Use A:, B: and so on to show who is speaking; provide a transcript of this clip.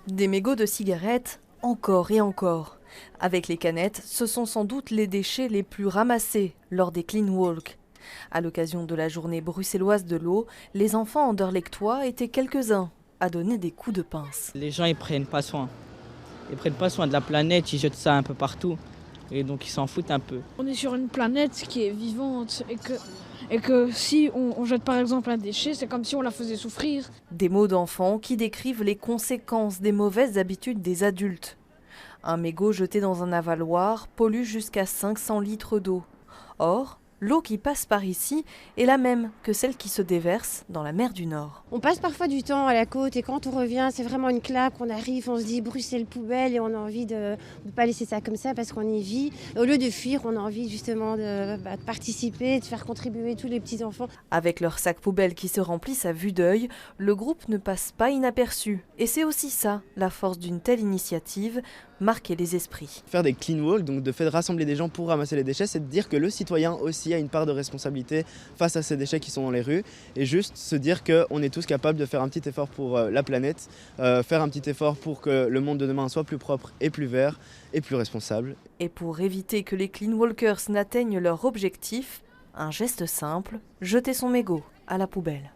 A: Des mégots de cigarettes, encore et encore. Avec les canettes, ce sont sans doute les déchets les plus ramassés lors des Clean Walk. À l'occasion de la journée bruxelloise de l'eau, les enfants anderlechtois étaient quelques-uns à donner des coups de pince.
B: Les gens ils prennent pas soin. Ils prennent pas soin de la planète, ils jettent ça un peu partout. Et donc ils s'en foutent un peu.
C: On est sur une planète qui est vivante et que si on jette par exemple un déchet, c'est comme si on la faisait souffrir.
A: Des mots d'enfants qui décrivent les conséquences des mauvaises habitudes des adultes. Un mégot jeté dans un avaloir pollue jusqu'à 500 litres d'eau. Or, l'eau qui passe par ici est la même que celle qui se déverse dans la mer du Nord.
D: On passe parfois du temps à la côte et quand on revient, c'est vraiment une claque. On arrive, on se dit Bruxelles poubelle et on a envie de ne pas laisser ça comme ça parce qu'on y vit. Et au lieu de fuir, on a envie justement de participer, de faire contribuer tous les petits-enfants.
A: Avec leurs sacs poubelles qui se remplissent à vue d'œil, le groupe ne passe pas inaperçu. Et c'est aussi ça, la force d'une telle initiative, marquer les esprits.
E: Faire des clean walk, donc de fait de rassembler des gens pour ramasser les déchets, c'est de dire que le citoyen aussi a une part de responsabilité face à ces déchets qui sont dans les rues et juste se dire qu'on est tous capables de faire un petit effort pour la planète, faire un petit effort pour que le monde de demain soit plus propre et plus vert et plus responsable.
A: Et pour éviter que les clean walkers n'atteignent leur objectif, un geste simple, jeter son mégot à la poubelle.